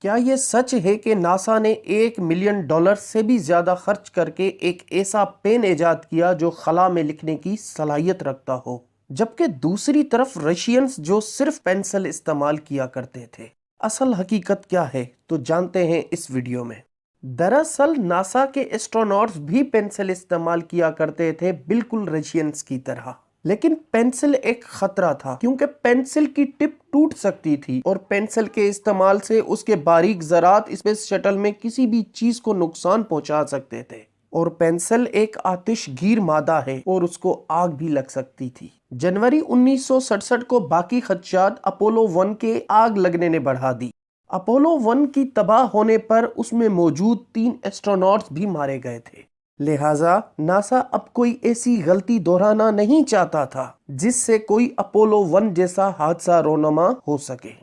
क्या ये सच है कि नासा ने $1 मिलियन से भी ज्यादा खर्च करके एक ऐसा पेन इजाद किया जो खला में लिखने की सलाहियत रखता हो, जबकि दूसरी तरफ रशियंस जो सिर्फ पेंसिल इस्तेमाल किया करते थे। असल हकीकत क्या है तो जानते हैं इस वीडियो में। दरअसल नासा के एस्ट्रोनॉट्स भी पेंसिल इस्तेमाल किया करते थे, बिल्कुल रशियंस की तरह। लेकिन पेंसिल एक खतरा था क्योंकि पेंसिल की टिप टूट सकती थी और पेंसिल के इस्तेमाल से उसके बारीक ज़रात स्पेस शटल में किसी भी चीज को नुकसान पहुंचा सकते थे। और पेंसिल एक आतिशगीर मादा है और उसको आग भी लग सकती थी। जनवरी 1967 को बाकी खदशात अपोलो 1 के आग लगने ने बढ़ा दी। अपोलो 1 की तबाह होने पर उसमें मौजूद 3 एस्ट्रोनॉट्स भी मारे गए थे। लिहाजा नासा अब कोई ऐसी गलती दोहराना नहीं चाहता था जिससे कोई अपोलो 1 जैसा हादसा रोनमा हो सके।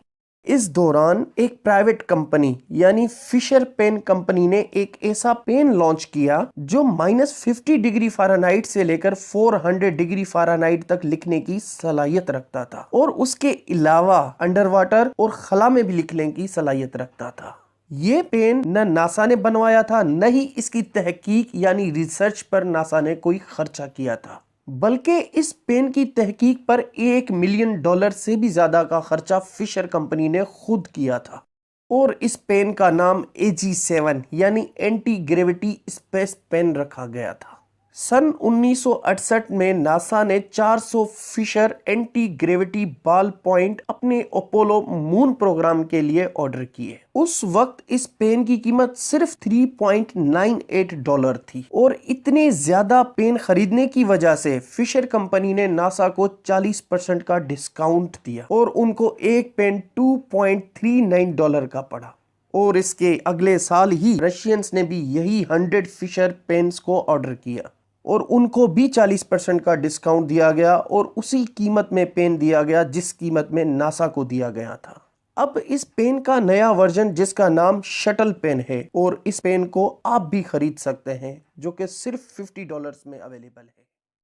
इस दौरान एक प्राइवेट कंपनी यानी फिशर पेन कंपनी ने एक ऐसा पेन लॉन्च किया जो -50 डिग्री फ़ारेनहाइट से लेकर 400 डिग्री फ़ारेनहाइट तक लिखने की सलाहियत रखता था और उसके अलावा अंडर वाटर और खला में भी लिखने की सलाहियत रखता था। ये पेन न नासा ने बनवाया था, न ही इसकी तहकीक यानी रिसर्च पर नासा ने कोई खर्चा किया था, बल्कि इस पेन की तहकीक पर $1 मिलियन से भी ज्यादा का खर्चा फिशर कंपनी ने खुद किया था। और इस पेन का नाम AG7 यानी एंटी ग्रेविटी स्पेस पेन रखा गया था। सन 1968 में नासा ने 400 Fisher anti gravity ball point अपने अपोलो मून प्रोग्राम के लिए ऑर्डर किए। उस वक्त इस पेन की कीमत सिर्फ $3.98 थी और इतने ज्यादा पेन खरीदने की वजह से फिशर कंपनी ने नासा को 40% का डिस्काउंट दिया और उनको एक पेन $2.39 का पड़ा। और इसके अगले साल ही रशियंस ने भी यही 100 फिशर पेन्स को ऑर्डर किया और उनको भी 40% का डिस्काउंट दिया गया और उसी कीमत में पेन दिया गया जिस कीमत में नासा को दिया गया था। अब इस पेन का नया वर्जन जिसका नाम शटल पेन है और इस पेन को आप भी खरीद सकते हैं जो कि सिर्फ $50 में अवेलेबल है।